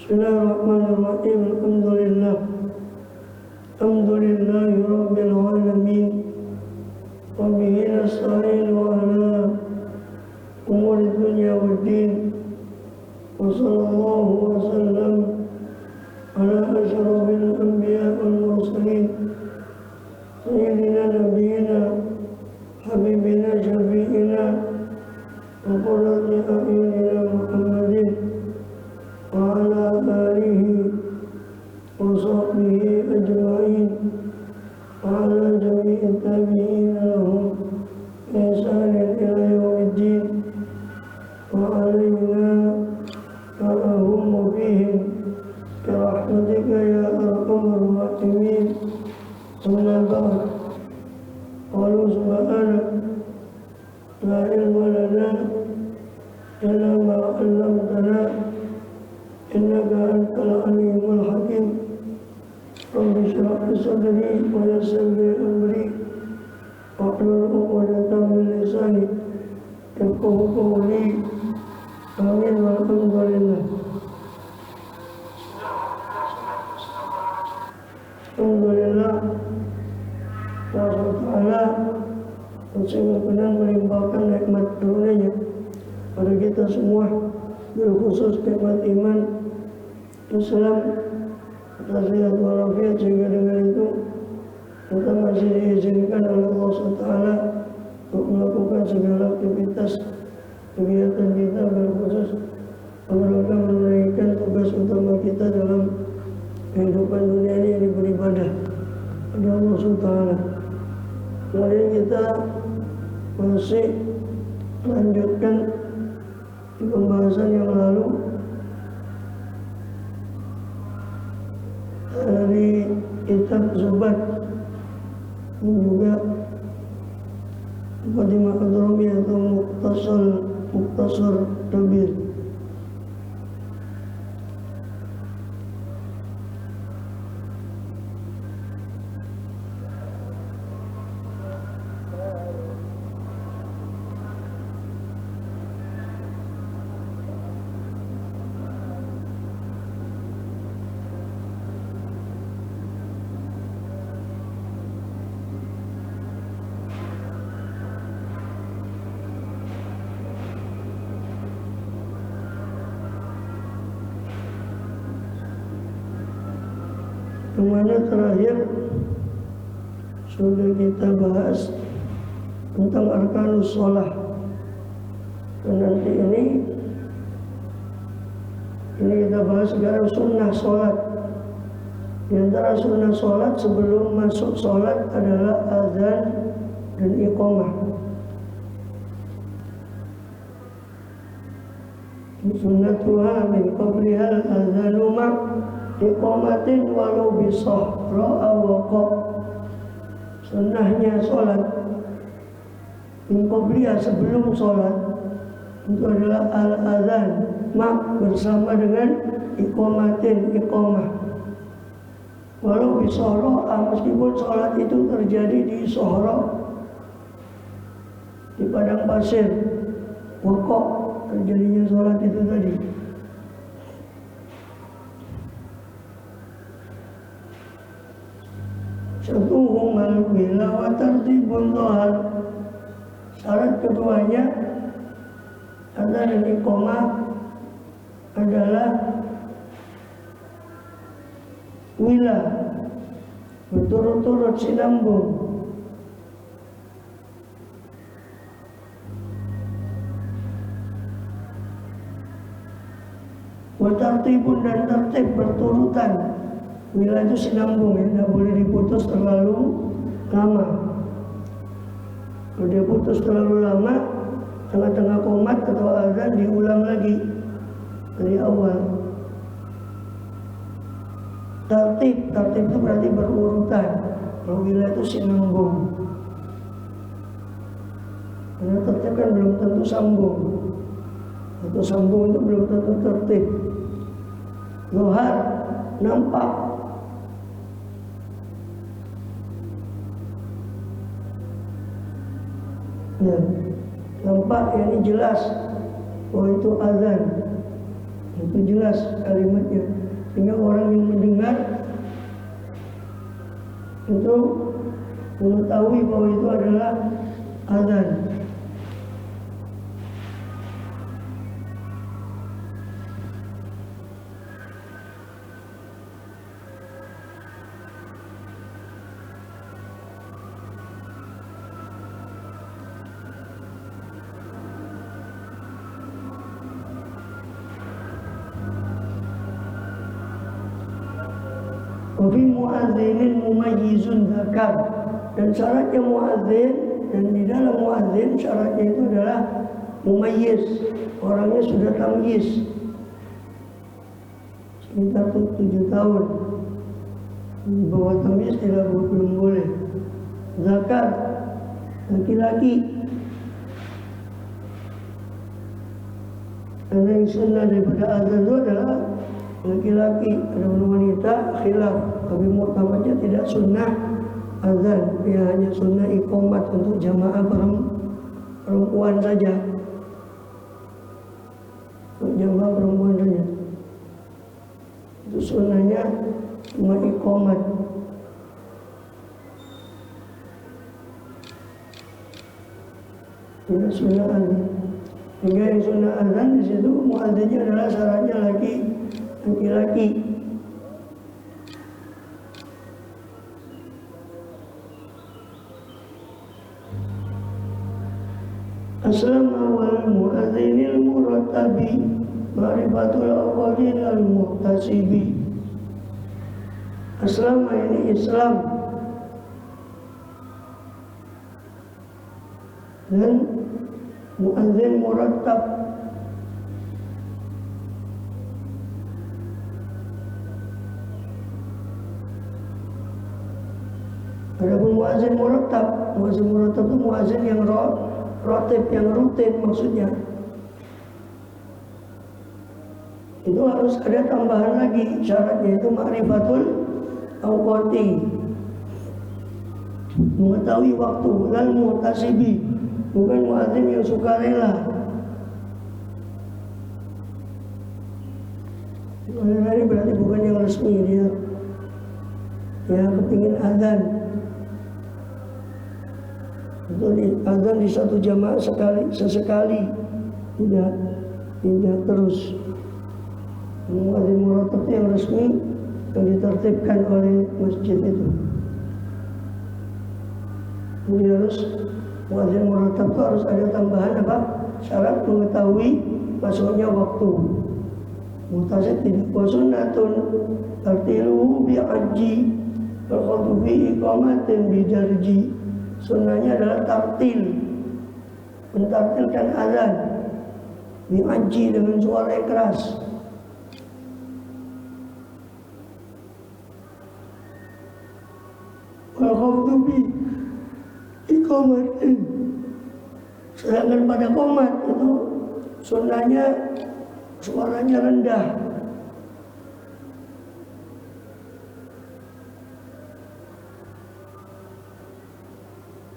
Bismillahirrahmanirrahim. Alhamdulillahi rabbil alamin. Wa bihi nasta'in ala umuri dunya waddin. Wa sallallahu wa sallam ala asyrafil anbiya wal mursalin sayyidina nabiyina habibina syafi'ina wa qurrati a'yunina Muhammadin wa ala alihi wa sahbihi ajma'in wa ala jami'i tabi'ina lahum bi ihsanin ila yaumiddin wa alaina ma'ahum wa bihim bi rahmatika ya arhamar rahimin. Amma ba'd. Qalu subhanak la ilma lana illa ma 'allamtana innaka antal alimul hakim. Rabbi shrah li sadri wa yassir li amri wahlul 'uqdatam min lisani yafqahu qawli. Amin walhamdulillah. Alhamdulillah, Allah Ta'ala benar melimpahkan nikmat karunia pada kita semua, berkhusus nikmat iman, Islam, sehat walafiat, sehingga dengan itu kita masih diizinkan oleh Allah Ta'ala untuk melakukan segala aktivitas kegiatan kita, berkhusus mereka menunaikan tugas utama kita dalam kehidupan dunia ini, yang beribadah kepada Allah Ta'ala. Kemudian kita masih melanjutkan di pembahasan yang lalu dari kitab Zubat dan juga Muqaddimah Ad-Durami atau Mukhtasar Kabir. Kemana terakhir sudah kita bahas tentang arkanus sholah, dan nanti ini kita bahas sekarang sunnah sholat. Di antara sunnah sholat sebelum masuk sholat adalah azan dan iqamah. Sunnatuha min qablihal azanu ma' iqamatin walau bisahra awaqab. Sunnahnya sholat min qabliha, sebelum sholat, itu adalah al-azan ma' bersama dengan iqamatin, iqamah, walau bisahra, meskipun sholat itu terjadi di sahra, di padang pasir, waqab terjadinya sholat itu tadi. Satuhuma bila wa tartibun dhahar. Syarat keduanya azan dan iqamah adalah wila, berturut-turut sinambung. Wa tartibun, dan tertib, berturutan. Wila itu sinambung, ya, tidak boleh diputus terlalu lama. Kalau dia putus terlalu lama, tengah-tengah qomat atau azan diulang lagi dari awal. Tertib itu berarti berurutan. Kalau wila itu sinambung. Karena tertib kan belum tentu sambung, atau sambung itu belum tentu tertib. Zuhar nampak, ya, nampak, ya, ini jelas bahwa itu azan. itu jelas kalimatnya, sehingga orang yang mendengar itu mengetahui bahwa itu adalah azan. Wafi muadzinin mumayyizun zakar, dan syaratnya muadzin, dan di dalam muadzin syaratnya itu adalah mumayyiz, orangnya sudah tamyiz sekitar 7 tahun, di bawah tamyiz belum boleh. Zakar, laki-laki, karena yang sunnah daripada azan itu adalah laki-laki. Adapun wanita khilaf, tapi mu'tamadnya tidak sunnah azan, ya hanya sunnah iqamat untuk jamaah perempuan saja, untuk jamaah perempuan saja. Itu sunnahnya cuma iqamat. Tidak sunnah azan. Hingga yang sunnah azan di situ muadzinnya adalah syaratnya laki-laki. Aslama wal muadzinil murattabi ma'rifatul awwalin al muhtasibi. Aslama ini Islam, dan muadzin murattab. Adapun muadzin murattab itu muadzin yang rotib, yang rutin maksudnya. Itu harus ada tambahan lagi, syaratnya itu ma'rifatul awqati, mengetahui waktu, dan muhtasibi, bukan muadzin yang sukarela. Ini berarti bukan yang resmi, dia kepingin azan. Itu azan di satu jamaah sesekali, tidak terus. Muadzin murattab yang resmi yang ditertibkan oleh masjid itu. Ini harus muadzin murattab itu harus ada tambahan apa? Syarat mengetahui masuknya waktu. Muhtasib tidak. Wa sunnatun tartiluhu bi'ajji wa khadhu fi iqamatin bidarji. Sunnahnya adalah tartil, mentartilkan azan bi'ajji, dengan suara yang keras. Wa khadhu fi iqamatin, sedangkan pada qomat itu sunnahnya suaranya rendah.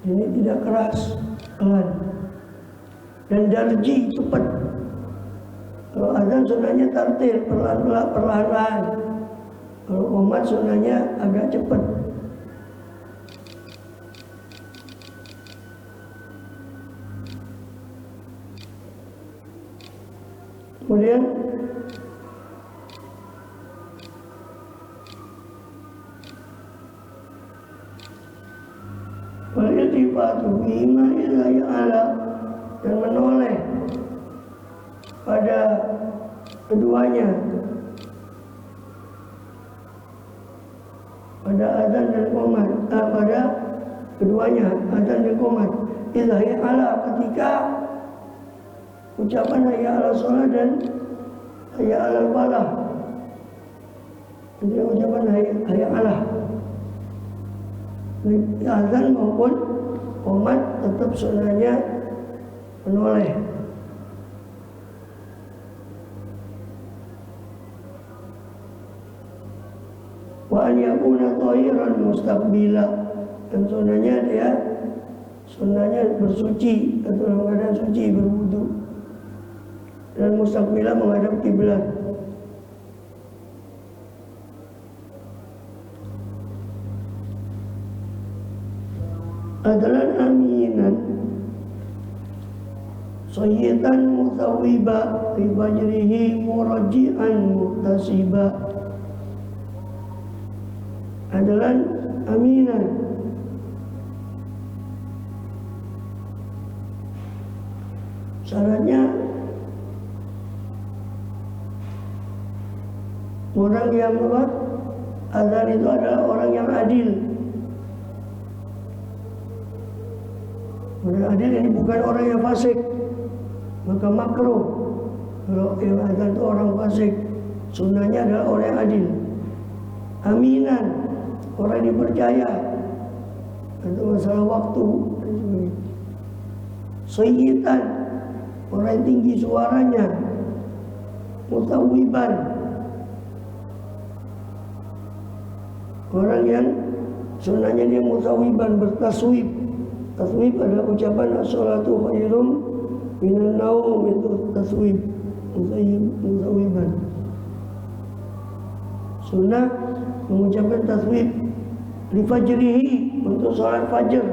Ini tidak keras, pelan. Dan darji, cepat. Kalau azan sunnahnya tartil, perlahan-lahan. Kalau qomat sunnahnya agak cepat. Kemudian wal-iltifatu bima ilahi ala, dan menoleh pada keduanya, pada azan dan qomat, pada keduanya, azan dan qomat. Ilahi ala, ketika ucapan hayya ala sholat dan hayya ala falah. Jadi ucapan hayya ala azan maupun qomat tetap sunnahnya menoleh. Wa an yakuna tahiran mustaqbila, dan sunnahnya bersuci atau dalam keadaan suci, berwudu, dan mustaqbila menghadap kiblat. adalah aminan sayyidan mutawwiba li fajrihi muraji'an muhtasiba. Adalah aminan syaratnya orang yang apa? Azan itu adalah orang yang adil. Orang adil ini bukan orang yang fasik, maka makruh. Kalau yang azan itu orang fasik, sunnahnya adalah orang yang adil. Aminan, orang yang dipercaya. Itu masalah waktu. Sayyidan, orang yang tinggi suaranya. Mutawwiban, orang yang sunnahnya dia mutawwiban, bertaswib. Taswib adalah ucapan as-salatu khairum minan naum, itu taswib, mutawwiban. Sunnah mengucapkan taswib li fajrihi, untuk salat fajar.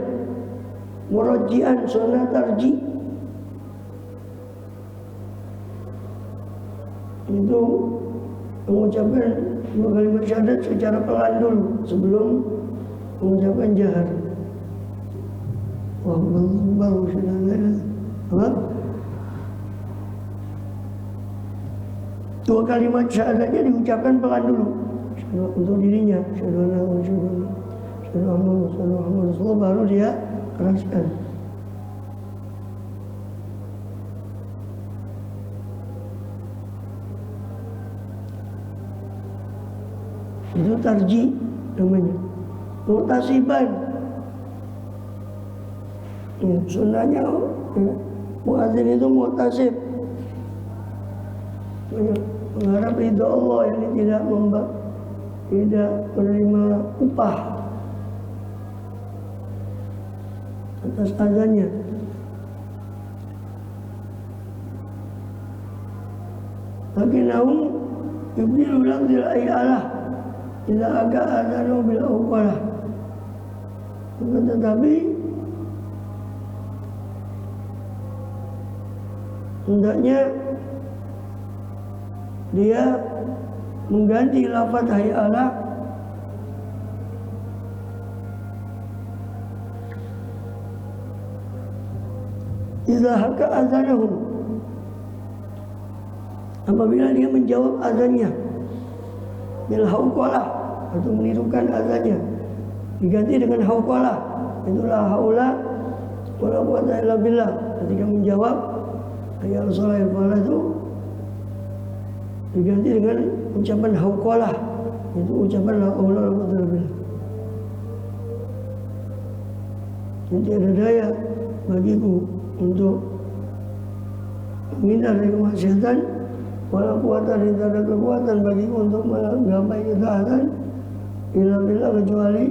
Murajian, sunnah tarji, itu mengucapkan dua kalimat syahadat secara pelan dulu sebelum mengucapkan jahar. Wah, baru apa? Dua kalimat syahadatnya diucapkan pelan dulu untuk dirinya. Syahadu baru dia keraskan. Itu tarji namanya. Muhtasiban, sunnahnya muadzin itu muhtasib, mengharap ridho Allah, yang tidak menerima upah atas azannya. Lakinnahu yubdilu lafzil ay'alah idza aga azanu bil awqalah. Tetapi hendaknya dia mengganti lafaz hayyalah idza haka azanahum, apabila dia menjawab azannya, bil hauqalah, atau menirukan azannya, diganti dengan hauqalah, itulah haula wala quwwata illa billah. Ketika menjawab hayya 'alas shalah itu diganti dengan ucapan hauqalah, itu ucapan la haula wala quwwata illa billah. Nanti ada daya bagiku untuk menghindar dari kemaksiatan, wala quwwata, tidak ada kekuatan bagiku untuk menggapai ketaatan illa billah, kecuali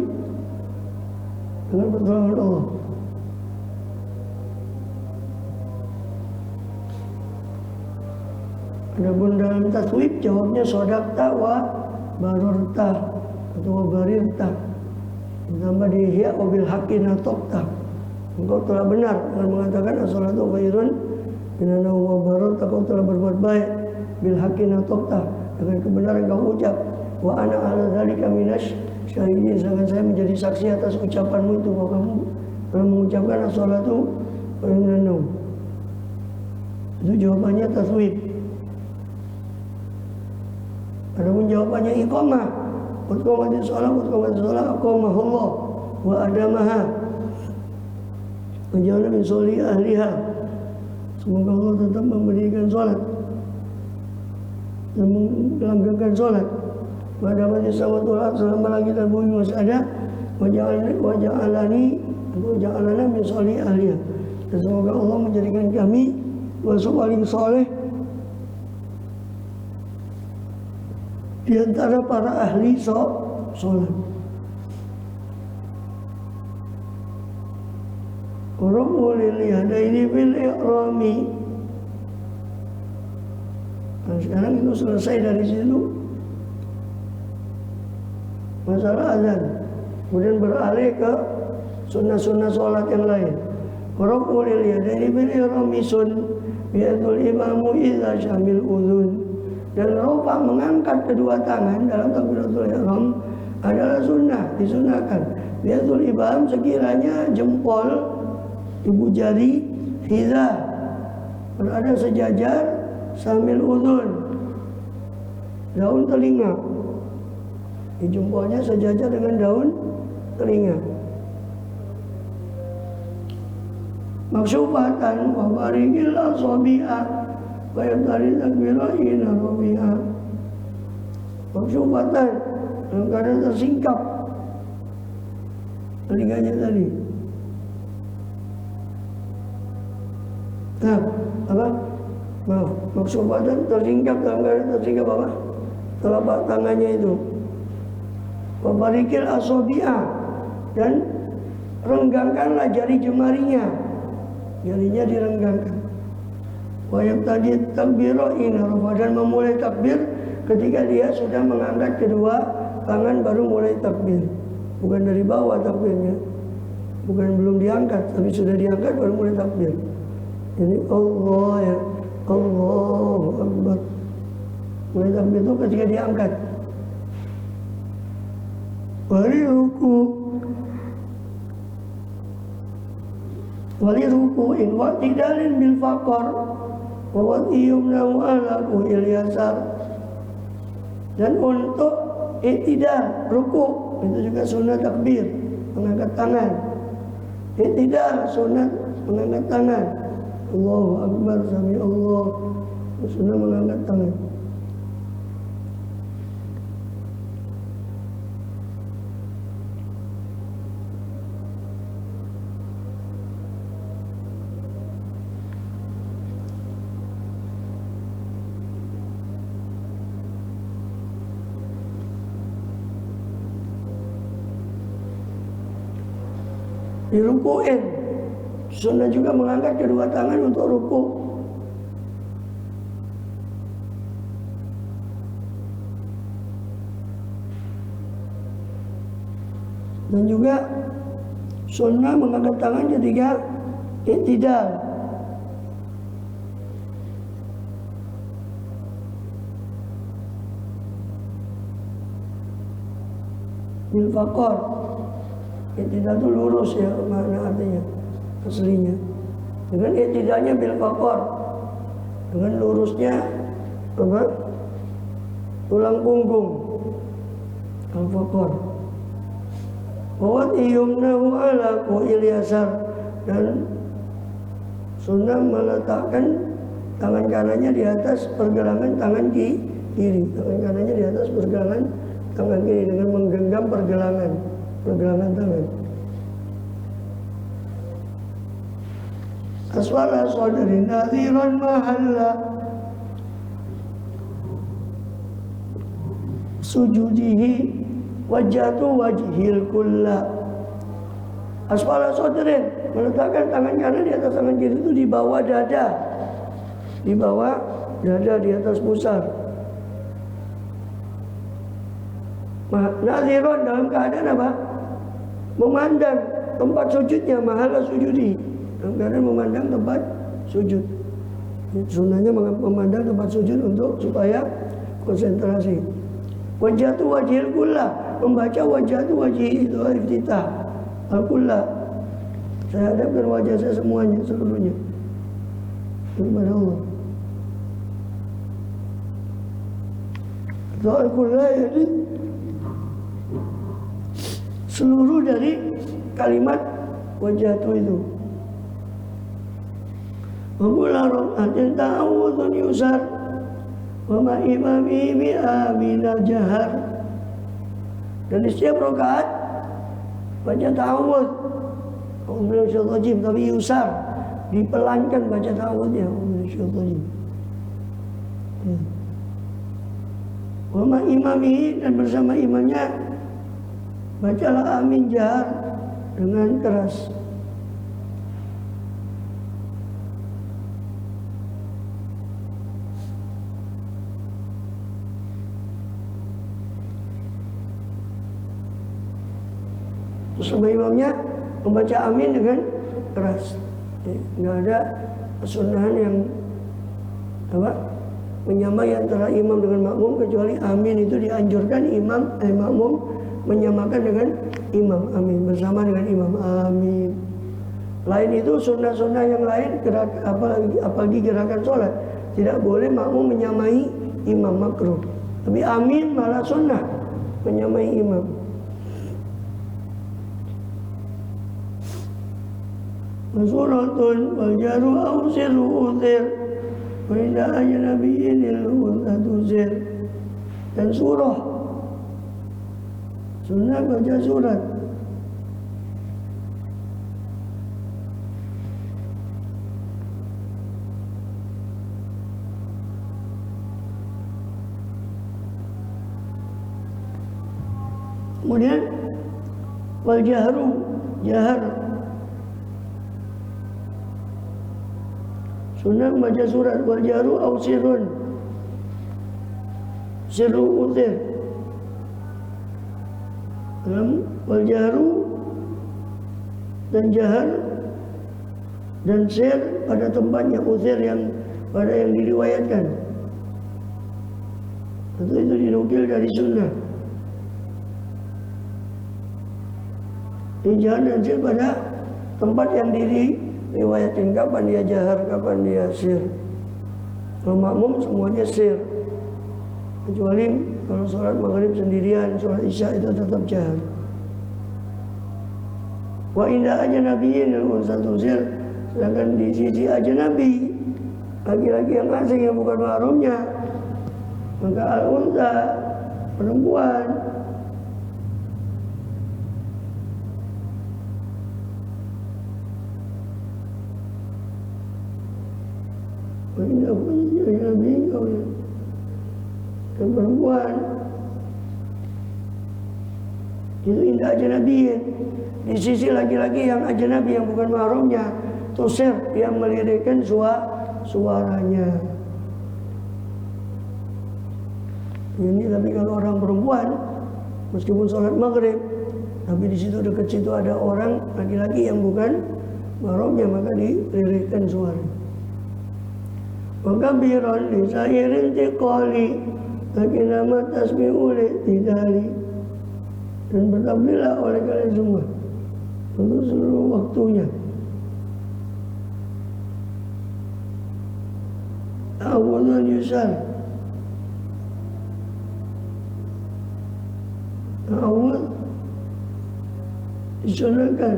dengan pertolongan Allah. Adapun dalam taswib jawabnya sodakta wa barurta atau wa barirta, ditambah di ihya wa bil haqqi natokta, engkau telah benar dengan mengatakan as-salatu khairun minan naum wa barurta, kau telah berbuat baik, bil haqqi natokta, dengan kebenaran kau ucap, wa ana ala dzalika minasy syahidin, sedangkan saya menjadi saksi atas ucapanmu itu bahwa kamu telah mengucapkan as-salatu khairun minan naum. Itu jawabannya taswib. Adapun jawabannya iqamah, utqamatis shalah aqamahullah wa adamaha wa ja'ala min sholih ahliha, semoga Allah tetap memberikan salat dan melanggengkan salat. Wa adamatis samawati selama lagi dan bumi masih ada, wa ja'alana min sholih ahliha, dan semoga Allah menjadikan kami paling saleh di antara para ahli sholat. Rabbul liyadaini fil iqrami. Nah, sekarang itu selesai dari situ masalah azan. Kemudian beralih ke sunnah-sunnah sholat yang lain. Rukul yadaini bil iramisun bi'atul imamu idza syamil udhun. Dan rafa mengangkat kedua tangan dalam takbiratul ihram adalah sunnah, disunahkan. Bi'atul ibham sekiranya jempol ibu jari hiza berada sejajar sambil udhun, daun telinga. Di jempolnya sejajar dengan daun telinga. Maksufatan wa barikil asabi'a wa yatari takbira'ina rabi'a. Maksufatan dalam keadaan tersingkap telinganya tadi. Nah, apa? Maaf, maksufatan tersingkap dalam keadaan tersingkap apa? Telapak tangannya itu. Wa barikil asabi'a, dan renggangkanlah jari jemarinya. Jarinya direnggangkan. Wa yabtadi takbira ina rafa, dan memulai takbir ketika dia sudah mengangkat kedua tangan baru mulai takbir. Bukan dari bawah takbirnya. Bukan belum diangkat, tapi sudah diangkat baru mulai takbir. Jadi Allah ya, Allahu Akbar. Mulai takbir itu ketika diangkat. Wali ruku'in wa tidalin bil faqar wa wad'iyumnahu ala kuhil yasar. Dan untuk i'tidal ruku' itu juga sunnah takbir, mengangkat tangan. I'tidal sunnah mengangkat tangan. Allahu Akbar, sami Allah, sunnah mengangkat tangan. Dirukuin, sunnah juga mengangkat kedua tangan untuk ruku. Dan juga sunnah mengangkat tangan ketika i'tidal. Bil faqar, i'tidal itu lurus ya, makna artinya aslinya. Dengan i'tidalnya bil faqar, dengan lurusnya apa? Tulang punggung. Al faqar. Wa yumnahu ala kuhil yasar, dan sunnah meletakkan tangan kanannya di atas pergelangan tangan kiri. Tangan kanannya di atas pergelangan tangan kiri dengan menggenggam pergelangan tangan. Aswala sadri nadhiran mahalla sujudihi wajhatu wajhil kulla. Aswala sadrin, meletakkan tangan kanan di atas tangan kiri itu di bawah dada. Di bawah dada, di atas pusar. Nadhiran dalam keadaan apa? Memandang tempat sujudnya, mahala sujudi. Dalam keadaan memandang tempat sujud. Sunnahnya memandang tempat sujud untuk supaya konsentrasi. Wajhatu wajhil kulla, membaca wajhatu wajhi itu iftitah. Al-kulla, saya hadapkan wajah saya semuanya, seluruhnya kepada Allah. Al-kulla jadi seluruh dari kalimat wajhatu itu. Wa rakatin ta'awudun yusar wa ma imami bi aminal jahar. Dan di setiap rakaat baca ta'awud, tapi yusar, dipelankan baca ta'awudnya. Wa ma imami, dan bersama imamnya bacalah amin jahar dengan keras. Terus sama imamnya membaca amin dengan keras. Nggak ada kesunahan yang menyamai antara imam dengan makmum, kecuali amin itu dianjurkan makmum menyamakan dengan imam, amin, bersama dengan imam, amin. Lain itu sunnah-sunnah yang lain, apalagi gerakan sholat, tidak boleh makmum menyamai imam, makruh. Tapi amin malah sunnah, menyamai imam. Suratun wal jaru aw sirru uthir wa inda ajnabiyyin al-uthatu sir. Dan surah, sunnah baca surat. Kemudian wal jahru, jahar. Sunnah membaca surat. Wal jahru aw sirrun, sirru uthir. Wal jahru dan jahar dan sir pada tempatnya, uthir yang pada yang diriwayatkan. Tentu itu dinukil dari sunnah. Jahar dan sir pada tempat yang diriwayatkan, kapan dia jahar, kapan dia sir. Kalau makmum semuanya sir, kecuali kalau sholat maghrib sendirian, sholat isya itu tetap jahar. Wa inda ajnabiyyin al-unsatu sir. Sedangkan di sisi ajnabi, laki-laki yang asing yang bukan mahramnya, maka al-unsa, perempuan, dan perempuan itu indah ajnabiyin. Di sisi laki-laki yang ajnabi yang bukan mahramnya, tusir, yang melirikkan suaranya. Ini tapi kalau orang perempuan, meskipun sholat maghrib, tapi di situ dekat situ ada orang laki-laki yang bukan mahramnya, maka dilirikkan suara. Wakabiran lisairin tiqali, lakin nama tasbihu li'tidali. Dan bertakbirlah oleh kalian semua untuk seluruh waktunya. Ta'awudun yusar, ta'awud disunahkan.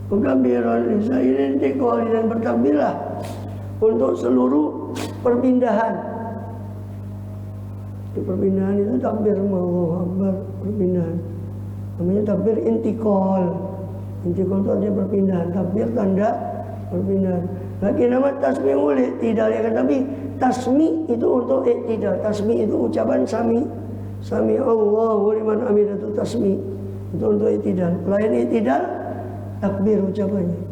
Wakabiran lisairin tiqali, dan bertakbirlah untuk seluruh perpindahan. Di perpindahan itu takbir, Allahu Akbar, perpindahan. Namanya takbir intikal. Intikal itu artinya perpindahan. Takbir tanda perpindahan. Lagi nama tasmi'u li'tidal, ya kan? Tapi tasmi itu untuk i'tidal. Tasmi itu ucapan sami. Sami Allahu liman hamidah, itu tasmi. Itu untuk i'tidal. Lain i'tidal, takbir ucapannya.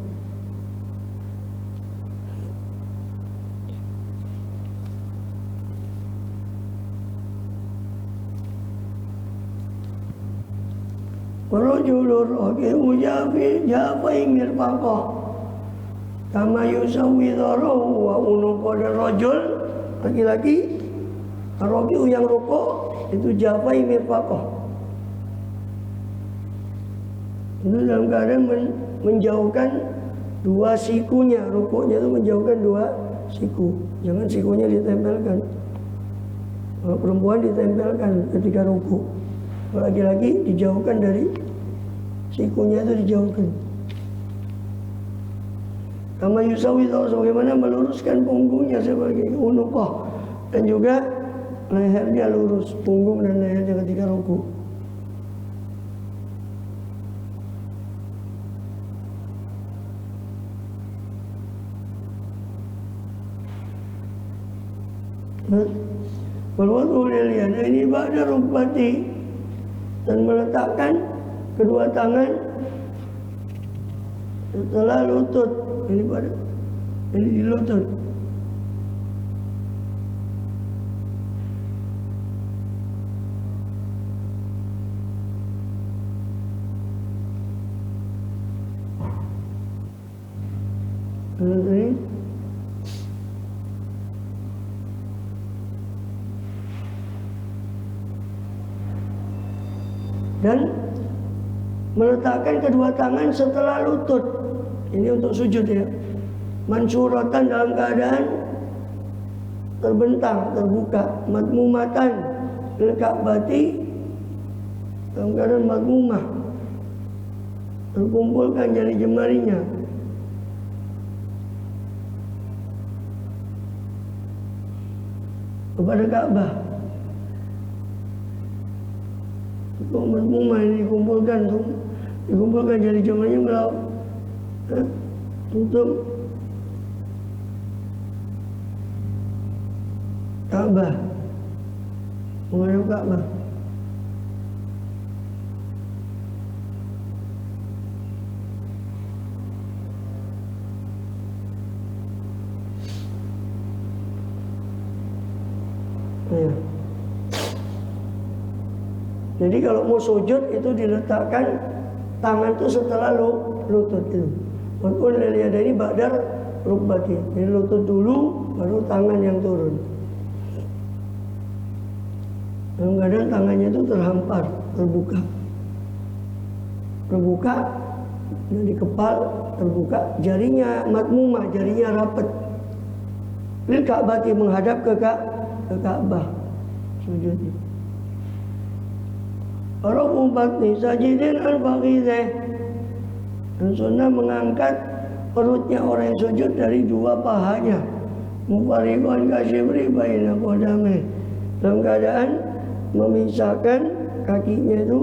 Warajulur raki'u jafai mirfaqah kama yusawi dharahu wa unuqa. Dan rajul, laki-laki, raki'u yang rukuk itu jafai mirfaqah, itu dalam keadaan menjauhkan dua sikunya. Rukuknya itu menjauhkan dua siku, jangan sikunya ditempelkan. Kalau perempuan ditempelkan ketika rukuk, kalau laki-laki dijauhkan dari sikunya, itu dijauhkan. Kama yusawi, sebagaimana meluruskan punggungnya sebagai unuqah, dan juga lehernya lurus, punggung dan lehernya ketika rukuk. Walwadu lil yadaini ba'da rukbati, dan meletakkan kedua tangan setelah lutut. Ini di lutut. Ini. Dan meletakkan kedua tangan setelah lutut. Ini untuk sujud ya. Mansuratan dalam keadaan terbentang, terbuka. Madmumatan lil ka'bati dalam keadaan madmumah. Terkumpulkan jari jemarinya. Kepada Ka'bah. Madmumah ini dikumpulkan jari jemarinya untuk Ka'bah, menghadap Ka'bah. Ya. Jadi kalau mau sujud itu diletakkan tangan itu setelah lutut itu. Walaupun lihat ini badar rukbati. Jadi lutut dulu, baru tangan yang turun. Kadang-kadang tangannya itu terhampar, terbuka. Terbuka, di kepal terbuka, jarinya matmumah, jarinya rapat. Lil Ka'bati menghadap ke Ka'bah. Sujud. Rafu batni sajidin al-faqidah. Dan sunnah mengangkat perutnya orang yang sujud dari dua pahanya. Mufariqan kasyibri baina qadamih. Dalam keadaan memisahkan kakinya itu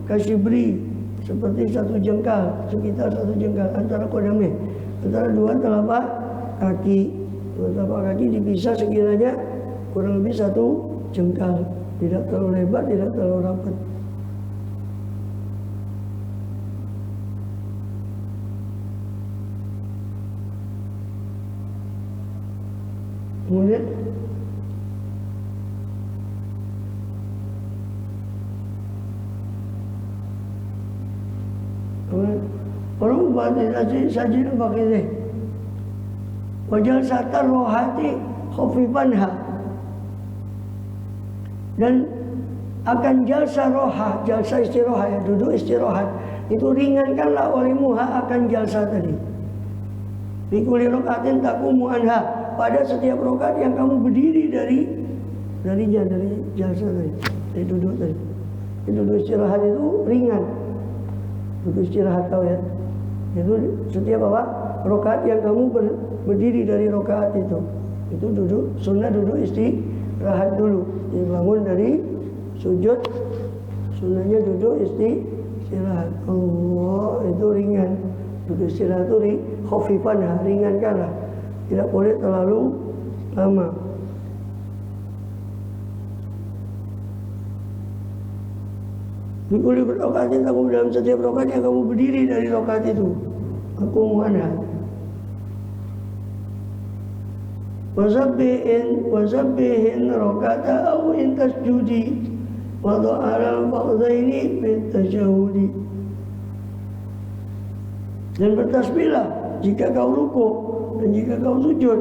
kasyibri, seperti satu jengkal, sekitar satu jengkal antara qadamih, antara dua telapak kaki. Dua telapak kaki dipisah sekiranya kurang lebih satu jengkal. Tidak terlalu lebar, tidak terlalu rapat. Kemudian perlu batin sajid pakai wajal satar rohati khofifanha, dan akan jalsa roha, jalsa istirahat ya, duduk istirahat itu ringankanlah olehmuha akan jalsa tadi. Bikuli rokatin takumu anha, pada setiap rokat yang kamu berdiri dari jalsa tadi, dari duduk tadi. Duduk istirahat itu ringan. Duduk istirahat kau ya. Itu setiap rokat yang kamu berdiri dari rokat itu duduk, sunnah duduk istirahat dulu. Dibangun dari sujud, sunnahnya duduk istirahat. Allah itu ringan. Duduk istirahat itu khofifanha, ringankanlah. Tidak boleh terlalu lama. Bikuli rokatin kamu dalam setiap rokat yang kamu berdiri dari rokat itu. Aku mana? Wasabbihin rokata au intas judi wa do'ala al-faqdaini bitasyahudi. Dan bertasbihlah jika kau ruku dan jika kau sujud.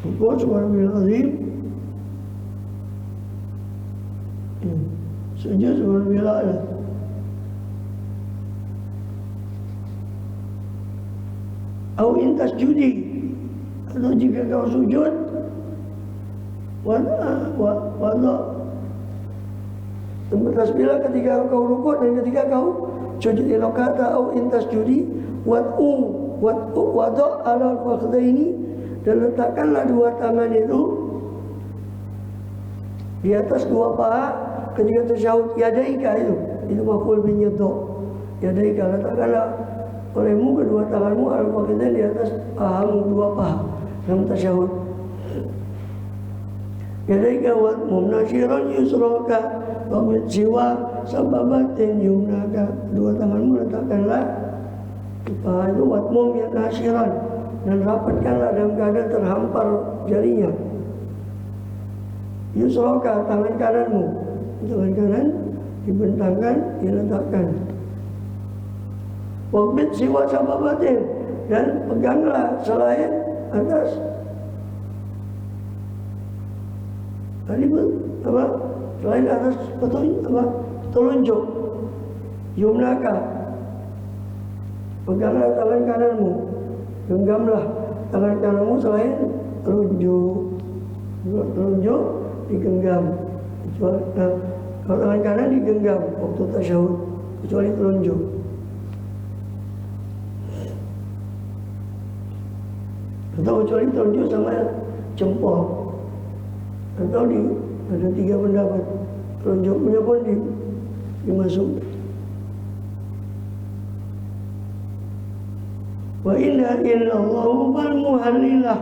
Ruku subhanallahil azim, sujud subhanallahil. Au intas judi, atau jika kau sujud, dan bertasbihlah ketika kau ruku dan ketika kau sujud. Rokata au intas judi wado ala al-faqdaini, dan letakkanlah dua tangan itu di atas dua paha ketika tasyahud. Yadaika itu maf'ul bin yaddo. Yadaika, letakkanlah olehmu kedua tanganmu al-faqdain di atas pahamu, dua paha dalam tasyahud. Yadaika wa mumnasyiran yusraka wa siwa sababatin yumnaka. Dua tanganmu letakkanlah di paha itu watmum yang nasiran, dan rapatkanlah dalam keadaan terhampar jarinya. Yusraka, tangan kananmu, tangan kanan dibentangkan, diletakkan. Waqbit siwa sababatin, dan peganglah selain atas apa? Selain atas petunjuk yumnaka, peganglah tangan kananmu, genggamlah tangan kananmu selain telunjuk digenggam. Kecuali kalau tangan kanan digenggam waktu tasyahud, kecuali telunjuk. Atau kecuali telunjuk sama jempol. Atau ada 3 pendapat. Telunjuknya pun dimasuk. Wa inna illallahu fal muhallilah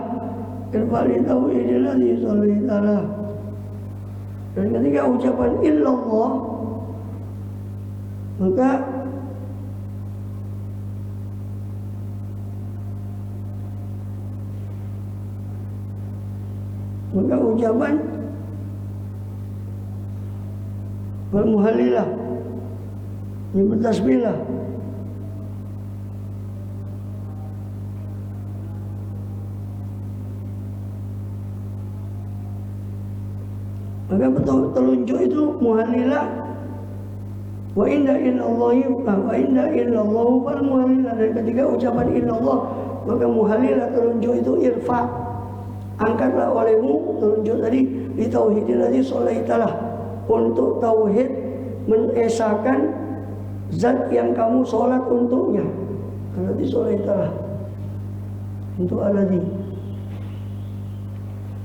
irfa'li tauhidillah sallallahu ta'ala. Dan ketika ucapan illallah, maka ucapan bermuhalilah, bertasbihlah. Maka telunjuk itu muhalilah. Wa inna illallahu fal muhalilah. Dan ketika ucapan illallah, maka muhalilah telunjuk itu irfa. Angkatlah olehmu telunjuk tadi di tauhidil ladzi sholaitalah, untuk tauhid mengesahkan zat yang kamu sholat untuknya. Alladzi sholaitalah, untuk alladzi.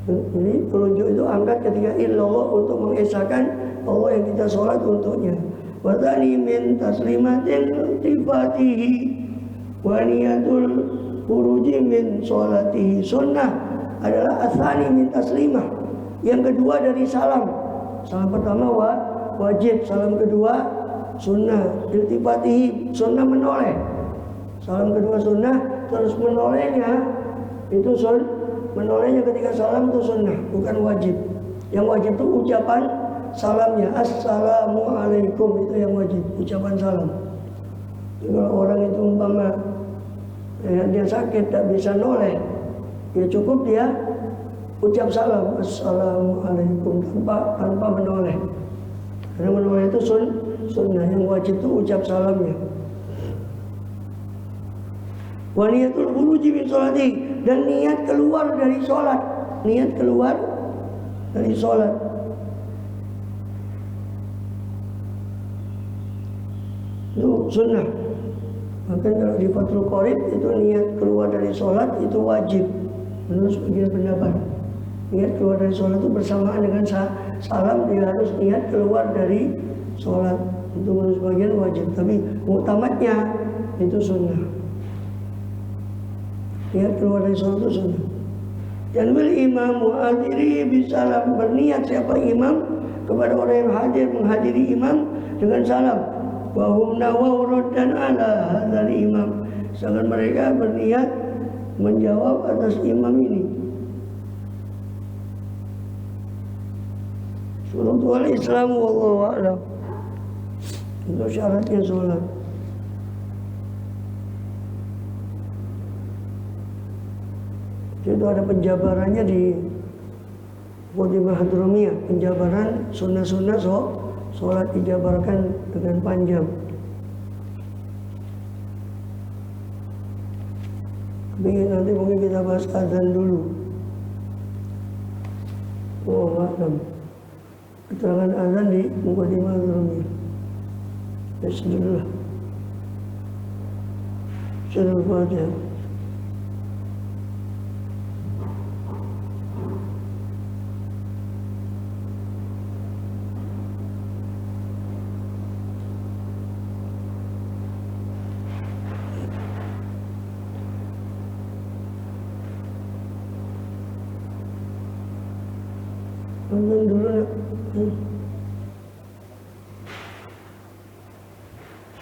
Jadi telunjuk itu angkat ketika illallah untuk mengesahkan Allah yang kita sholat untuknya. Wa tsani min taslimatin tifatihi wa niyatul khuruji min sholatihi. Sunnah adalah atsani min taslimah, yang kedua dari salam. Salam pertama wajib, salam kedua sunnah. Iltifatihi, sunnah menoleh. Salam kedua sunnah, terus menolehnya itu menolehnya ketika salam itu sunnah, bukan wajib. Yang wajib itu ucapan salamnya, assalamualaikum, itu yang wajib, ucapan salam. Jadi kalau orang itu umpama dia sakit tak bisa noleh, ya cukup dia ucap salam, assalamualaikum, tanpa menoleh. Karena menoleh itu sunnah, yang wajib itu ucap salamnya. Wa niyatul khuruji min sholati, dan niat keluar dari sholat. Niat keluar dari sholat. Itu sunnah. Maka kalau di Fathul Qorib itu niat keluar dari sholat itu wajib. Menurut sebagian pendapat, niat keluar dari sholat itu bersamaan dengan salam, dia harus niat keluar dari sholat. Itu menurut sebagian wajib. Tapi muktamadnya itu sunnah. Niat keluar dari sholat itu sunnah. Dan bil imam mu'adiri bisalam, berniat siapa imam kepada orang yang hadir, menghadiri imam dengan salam. Wahum nawaw raddan ala hadzal imam, sedangkan mereka berniat menjawab atas imam ini. Syurutul Islam wallahu a'lam. Itu syaratnya sholat. Itu ada penjabarannya di Khotimah Hadramiyah, penjabaran sunnah-sunnah sholat dijabarkan dengan panjang. Tapi nanti mungkin kita bahas azan dulu. Oh, a'lam. Keterangan azan di Khotimah Hadramiyah. Bismillah. Surah Al-Fatihah. Azan dulu nak.